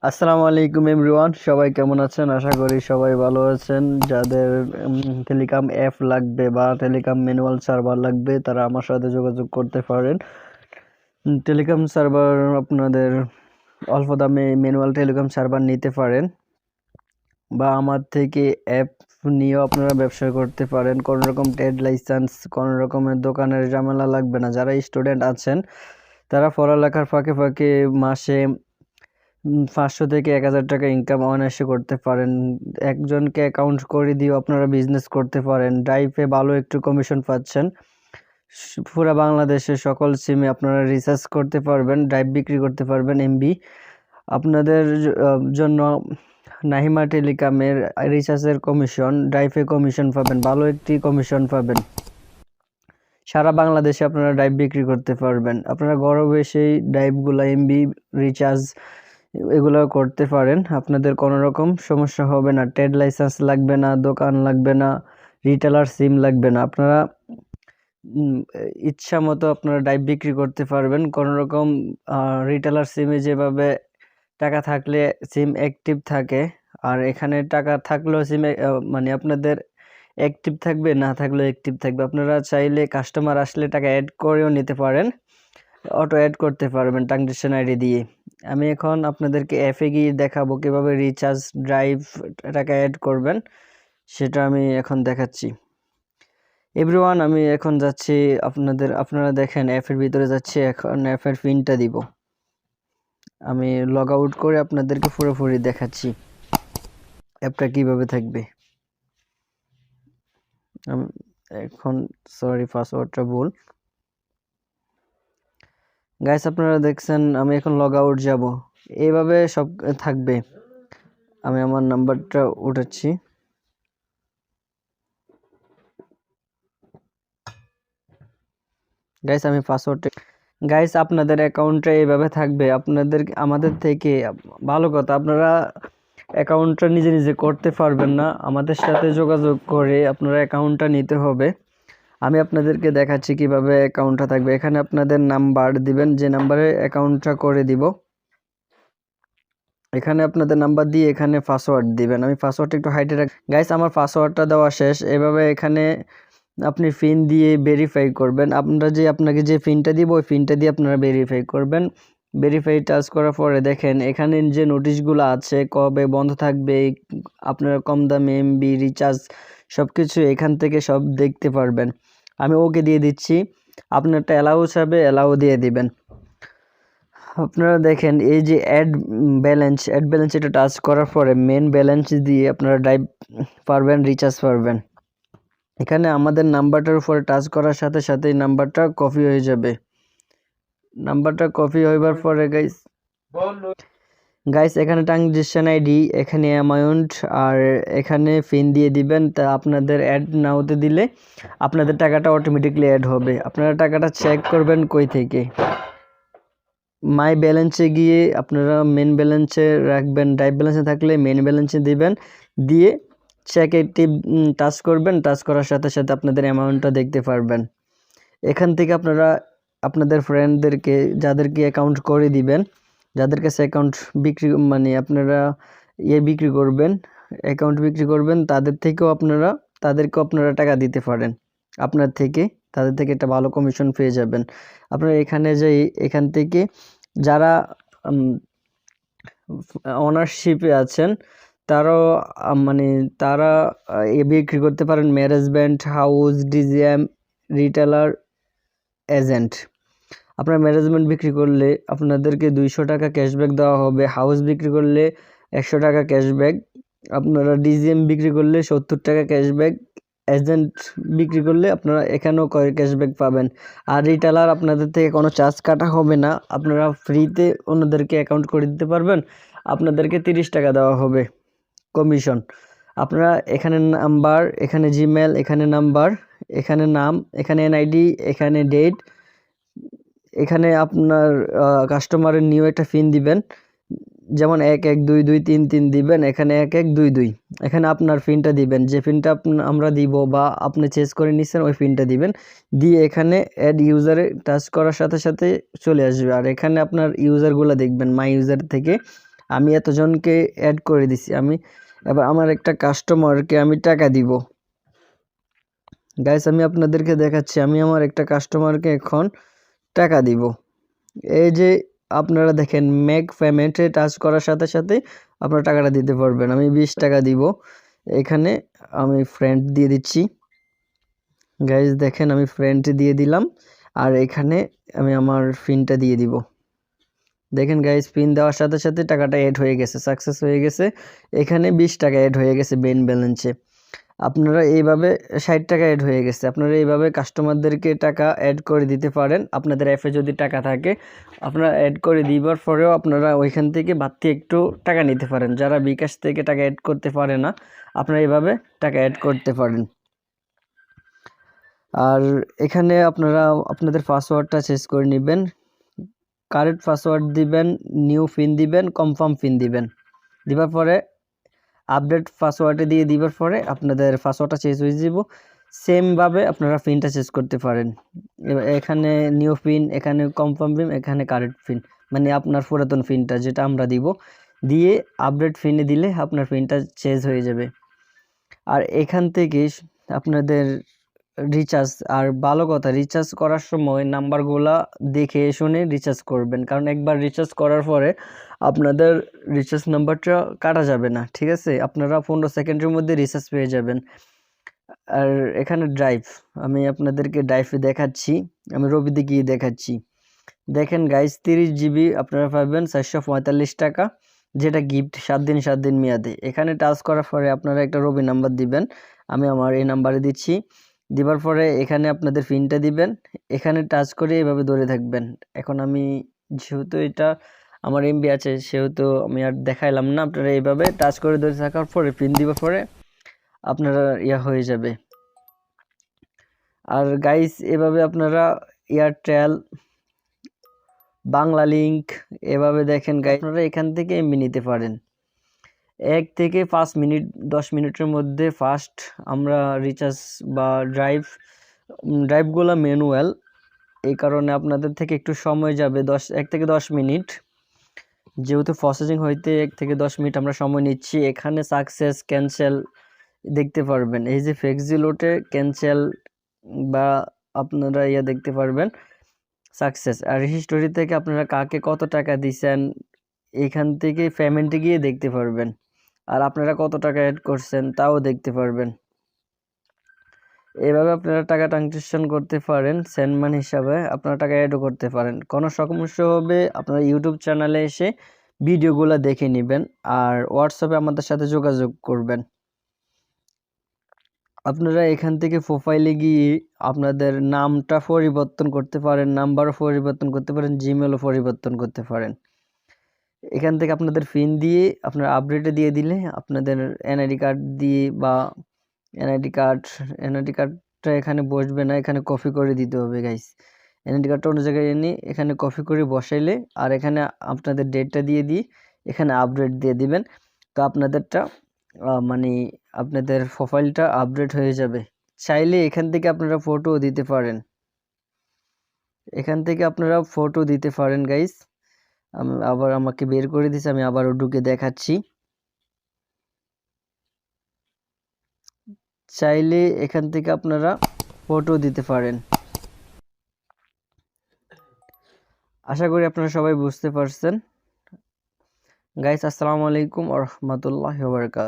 আসসালামু আলাইকুম এভরিওয়ান, সবাই কেমন আছেন? আশা করি সবাই ভালো আছেন। যাদের টেলিকম অ্যাপ লাগবে বা টেলিকম ম্যানুয়াল সার্ভার লাগবে তারা আমার সাথে যোগাযোগ করতে পারেন। টেলিকম সার্ভার আপনাদের অল্প দামে ম্যানুয়াল টেলিকম সার্ভার নিতে পারেন বা আমার থেকে অ্যাপ নিয়েও আপনারা ব্যবসা করতে পারেন। কোনো রকম ট্রেড লাইসেন্স, কোনো রকমের দোকানের ঝামেলা লাগবে না। যারা স্টুডেন্ট আছেন তারা পড়ালেখার ফাঁকে ফাঁকে মাসে 500 থেকে 1000 টাকা ইনকাম অনায়াসে করতে পারেন। একজনকে অ্যাকাউন্ট করে দিয়েও আপনারা বিজনেস করতে পারেন। ড্রাইভে ভালো একটু কমিশন পাচ্ছেন। পুরো বাংলাদেশে সকল সিমে আপনারা রিচার্জ করতে পারবেন, ড্রাইভ বিক্রি করতে পারবেন এমবি। আপনাদের জন্য নাহিমা টেলিকমের রিচার্জের কমিশন, ড্রাইভে কমিশন পাবেন, ভালো একটি কমিশন পাবেন। সারা বাংলাদেশে আপনারা ড্রাইভ বিক্রি করতে পারবেন। আপনারা ঘরে বসেই ড্রাইভগুলো এমবি রিচার্জ এগুলো করতে পারেন। আপনাদের কোনো রকম সমস্যা হবে না। ট্রেড লাইসেন্স লাগবে না, দোকান লাগবে না, রিটেলার সিম লাগবে না। আপনারা ইচ্ছা মতো আপনারা ড্রাইভ বিক্রি করতে পারবেন। কোনো রকম রিটেলার সিমে যেভাবে টাকা থাকলে সিম অ্যাক্টিভ থাকে, আর এখানে টাকা থাকলেও সিম মানে আপনাদের অ্যাক্টিভ থাকবে, না থাকলেও অ্যাক্টিভ থাকবে। আপনারা চাইলে কাস্টমার আসলে টাকা অ্যাড করেও নিতে পারেন, অটো অ্যাড করতে পারবেন ট্রানজেকশন আইডি দিয়ে। আমি এখন আপনাদেরকে অ্যাপে গিয়ে দেখাবো কিভাবে রিচার্জ ড্রাইভ টাকা অ্যাড করবেন, সেটা আমি এখন দেখাচ্ছি। এভরিওয়ান, আমি এখন যাচ্ছি আপনারা দেখেন অ্যাপের ভিতরে যাচ্ছি। এখন অ্যাপের পিনটা দিব। আমি লগ আউট করে আপনাদেরকে পুরোপুরি দেখাচ্ছি অ্যাপটা কিভাবে থাকবে। এখন সরি, পাসওয়ার্ডটা ভুল। গাইস, আপনারা দেখছেন আমি এখন লগ আউট যাব। এইভাবে সব থাকবে। আমি আমার নাম্বারটা উঠাচ্ছি। গাইস, আমি পাসওয়ার্ডটা গাইস আপনাদের অ্যাকাউন্টটা এইভাবে থাকবে। আমাদের থেকে ভালো কথা, আপনারা অ্যাকাউন্টটা নিজে নিজে করতে পারবেন না, আমাদের সাথে যোগাযোগ করে আপনারা অ্যাকাউন্টটা নিতে হবে। আমি আপনাদেরকে দেখাচ্ছি কিভাবে অ্যাকাউন্টটা থাকবে। এখানে আপনাদের নাম্বার দিবেন, যে নাম্বারে অ্যাকাউন্টটা করে দিব। এখানে আপনাদের নাম্বার দিয়ে এখানে পাসওয়ার্ড দিবেন। আমি পাসওয়ার্ডটা একটু হাইটে রাখ। গাইস, আমার পাসওয়ার্ডটা দেওয়া শেষ। এভাবে এখানে আপনি পিন দিয়ে ভেরিফাই করবেন। আপনাকে যে পিনটা দিব ওই পিনটা দিয়ে আপনারা ভেরিফাই করবেন। ভেরিফাই টাচ করার পরে দেখেন এখানে যে নোটিশগুলো আছে, কবে বন্ধ থাকবে, আপনারা কম দামে এমবি রিচার্জ সব কিছু এখান থেকে সব দেখতে পারবেন। আমি ওকে দিয়ে দিচ্ছি। আপনারটা অ্যালাউ চাবে, অ্যালাউ দিয়ে দিবেন। আপনারা দেখেন এই যে অ্যাড ব্যালেন্স এটা টাচ করার পরে মেন ব্যালেন্স দিয়ে আপনারা ড্রাইভ পারবেন, রিচার্জ পারবেন। এখানে আমাদের নাম্বারটার উপরে টাচ করার সাথে সাথে নাম্বারটা কপি হয়ে যাবে। নাম্বারটা কপি হইবার পরে গাইস এখানে ট্রানজেকশন আইডি, এখানে অ্যামাউন্ট আর এখানে পিন দিয়ে দিবেন। তা আপনাদের অ্যাড না হতে দিলে আপনাদের টাকাটা অটোমেটিকলি অ্যাড হবে। আপনারা টাকাটা চেক করবেন কই থেকে? মাই ব্যালেন্সে গিয়ে আপনারা মেন ব্যালেন্সে রাখবেন। ড্রাইভ ব্যালেন্সে থাকলে মেন ব্যালেন্সে দিবেন, দিয়ে চেক অ্যাক্টিভ টাচ করবেন। টাচ করার সাথে সাথে আপনাদের অ্যামাউন্টটা দেখতে পারবেন। এখান থেকে আপনারা আপনাদের ফ্রেন্ডদেরকে, যাদেরকে অ্যাকাউন্ট করে দিবেন, যাদের কাছে অ্যাকাউন্ট বিক্রি মানে আপনারা বিক্রি করবেন, অ্যাকাউন্ট বিক্রি করবেন, তাদেরকেও আপনারা টাকা দিতে পারেন। তাদের থেকে একটা ভালো কমিশন পেয়ে যাবেন। আপনারা এখান থেকে যারা ওনারশিপে আছেন তারাও তারা বিক্রি করতে পারেন। Management house, DGM, retailer, agent. আপনার ম্যানেজমেন্ট বিক্রি করলে আপনাদেরকে 200 টাকা ক্যাশব্যাক দেওয়া হবে। হাউস বিক্রি করলে 100 টাকা ক্যাশব্যাক। আপনারা ডিজিএম বিক্রি করলে 70 টাকা ক্যাশব্যাক। এজেন্ট বিক্রি করলে আপনারা এখানেও ক্যাশব্যাক পাবেন। আর রিটেলার আপনাদের থেকে কোনো চার্জ কাটা হবে না, আপনারা ফ্রিতে অন্যদেরকে অ্যাকাউন্ট করে দিতে পারবেন। আপনাদেরকে 30 টাকা দেওয়া হবে কমিশন। আপনারা এখানে নাম্বার, এখানে জিমেল, এখানে নাম্বার, এখানে নাম, এখানে এনআইডি, এখানে ডেট, এখানে আপনার কাস্টমারের নিউ একটা পিন দিবেন। যেমন 112233 দিবেন, এখানে 1122। এখানে আপনার পিনটা দিবেন, যে পিনটা আমরা দিব বা আপনি চেঞ্জ করে নিচ্ছেন ওই পিনটা দিবেন। দিয়ে এখানে অ্যাড ইউজারে টাচ করার সাথে সাথে চলে আসবে। আর এখানে আপনার ইউজারগুলো দেখবেন, মাই ইউজার থেকে আমি এতজনকে অ্যাড করে দিছি। এবার আমার একটা কাস্টমারকে আমি টাকা দিব। গাইস আমি আপনাদেরকে দেখাচ্ছি, আমি আমার একটা কাস্টমারকে এখন টাকা দিব। এই যে আপনারা দেখেন মেক পেমেন্টে টাচ করার সাথে সাথে আপনারা টাকাটা দিতে পারবেন। আমি 20 টাকা দিব। এখানে আমি ফ্রেন্ড দিয়ে দিচ্ছি। গাইস দেখেন আমি ফ্রেন্ড দিয়ে দিলাম, আর এখানে আমি আমার পিনটা দিয়ে দিব। দেখেন গাইস পিন দেওয়ার সাথে সাথে টাকাটা অ্যাড হয়ে গেছে, সাকসেস হয়ে গেছে। এখানে 20 টাকা অ্যাড হয়ে গেছে মেইন ব্যালেন্সে। আপনারা এইভাবে 60 টাকা অ্যাড হয়ে গেছে। আপনারা এইভাবে কাস্টমারদেরকে টাকা অ্যাড করে দিতে পারেন। আপনাদের অ্যাপে যদি টাকা থাকে আপনারা অ্যাড করে দিবার পরেও আপনারা ওইখান থেকে বাড়তি একটু টাকা নিতে পারেন। যারা বিকাশ থেকে টাকা অ্যাড করতে পারে না, আপনারা এইভাবে টাকা অ্যাড করতে পারেন। আর এখানে আপনারা আপনাদের পাসওয়ার্ডটা চেঞ্জ করে নেবেন। কারেক্ট পাসওয়ার্ড দিবেন, নিউ পিন দিবেন, কনফার্ম পিন দিবেন। দিবার পরে আপডেট পাসওয়ার্ডে দিয়ে দিবার পরে আপনাদের পাসওয়ার্ডটা চেঞ্জ হয়ে যাব। সেমভাবে আপনারা পিনটা চেঞ্জ করতে পারেন। এখানে নিউ পিন, এখানে কনফার্ম পিন, এখানে কারেক্ট পিন, মানে আপনার পুরাতন পিনটা যেটা আমরা দিব, দিয়ে আপডেট পিনে দিলে আপনার পিনটা চেঞ্জ হয়ে যাবে। আর এখান থেকে আপনাদের রিচার্জ, আর ভালো কথা, রিচার্জ করার সময় নাম্বারগুলা দেখে শুনে রিচার্জ করবেন, কারণ একবার রিচার্জ করার পরে আপনাদের রিচার্জ নাম্বারটা কাটা যাবে না, ঠিক আছে? আপনারা 15 সেকেন্ডের মধ্যে রিচার্জ পেয়ে যাবেন। আর এখানে ড্রাইভ, আমি আপনাদেরকে ড্রাইভে দেখাচ্ছি, আমি রবিতে গিয়ে দেখাচ্ছি। দেখেন গাইস 30 জিবি আপনারা পাবেন 445 টাকা, যেটা গিফট 7 দিন 7 দিন মেয়াদে। এখানে টাচ করার পরে আপনারা একটা রবি নাম্বার দিবেন, আমি আমার এই নাম্বারে দিচ্ছি। দিবার পরে এখানে আপনাদের পিনটা দিবেন, এখানে টাচ করে এভাবে ধরে থাকবেন। এখন আমি যেহেতু এটা আমার এমবি আছে সেহেতু আমি আর দেখাইলাম না, আপনারা এইভাবে টাচ করে ধরে থাকার পরে পিন দিবার পরে আপনারা হয়ে যাবে। আর গাইস এভাবে আপনারা এয়ারটেল, বাংলা লিংক এভাবে দেখেন গাইস, আপনারা এখান থেকে এমবি নিতে পারেন। 1 থেকে 5 মিনিট 10 মিনিটের মধ্যে ফাস্ট আমরা রিচার্জ বা ড্রাইভগুলো ম্যানুয়াল, এই কারণে আপনাদের থেকে একটু সময় যাবে, 1 থেকে 10 মিনিট, যেহেতু প্রসেসিং হইতে 1 থেকে 10 মিনিট আমরা সময় নিচ্ছি। এখানে সাকসেস, ক্যান্সেল দেখতে পারবেন। এই যে ফ্লেক্সিলোটে ক্যান্সেল বা আপনারা দেখতে পারবেন সাকসেস। আর হিস্টোরি থেকে আপনারা কাকে কত টাকা দিয়েছেন এখান থেকে পেমেন্টে গিয়ে দেখতে পারবেন। আর আপনারা কত টাকা অ্যাড করছেন তাও দেখতে পারবেন। এভাবে আপনারা টাকা ট্রানজেকশন করতে পারেন, সেন্ড মানি হিসাবে আপনারা টাকা অ্যাডও করতে পারেন। কোনো সমস্যা হবে আপনারা ইউটিউব চ্যানেলে এসে ভিডিওগুলো দেখে নেবেন, আর হোয়াটসঅ্যাপে আমাদের সাথে যোগাযোগ করবেন। আপনারা এখান থেকে প্রোফাইলে গিয়ে আপনাদের নামটা পরিবর্তন করতে পারেন, নাম্বারও পরিবর্তন করতে পারেন, জিমেলও পরিবর্তন করতে পারেন। এখান থেকে আপনাদের পিন দিয়ে আপনারা আপডেটে দিয়ে দিলে আপনাদের এনআইডি কার্ড দিয়ে বা এনআইডি কার্ডটা এখানে বসবে না, এখানে কপি করে দিতে হবে গাইস। এনআইডি কার্ডটা অন্য জায়গায় এনে এখানে কপি করে বসাইলে, আর এখানে আপনাদের ডেটটা দিয়ে দিয়ে এখানে আপডেট দিয়ে দিবেন, তো আপনাদেরটা মানে আপনাদের প্রোফাইলটা আপডেট হয়ে যাবে। চাইলে এখান থেকে আপনারা ফটো দিতে পারেন, এখান থেকে আপনারা ফটো দিতে পারেন গাইস। আবার আমাকে বের করে দিয়েছে, আমি আবারও ঢুকে দেখাচ্ছি। চাইলে এখান থেকে আপনারা ফটো দিতে পারেন। আশা করি আপনারা সবাই বুঝতে পারছেন গাইস। আসসালামু আলাইকুম ওয়া রাহমাতুল্লাহি ওয়া বারাকাতুহু।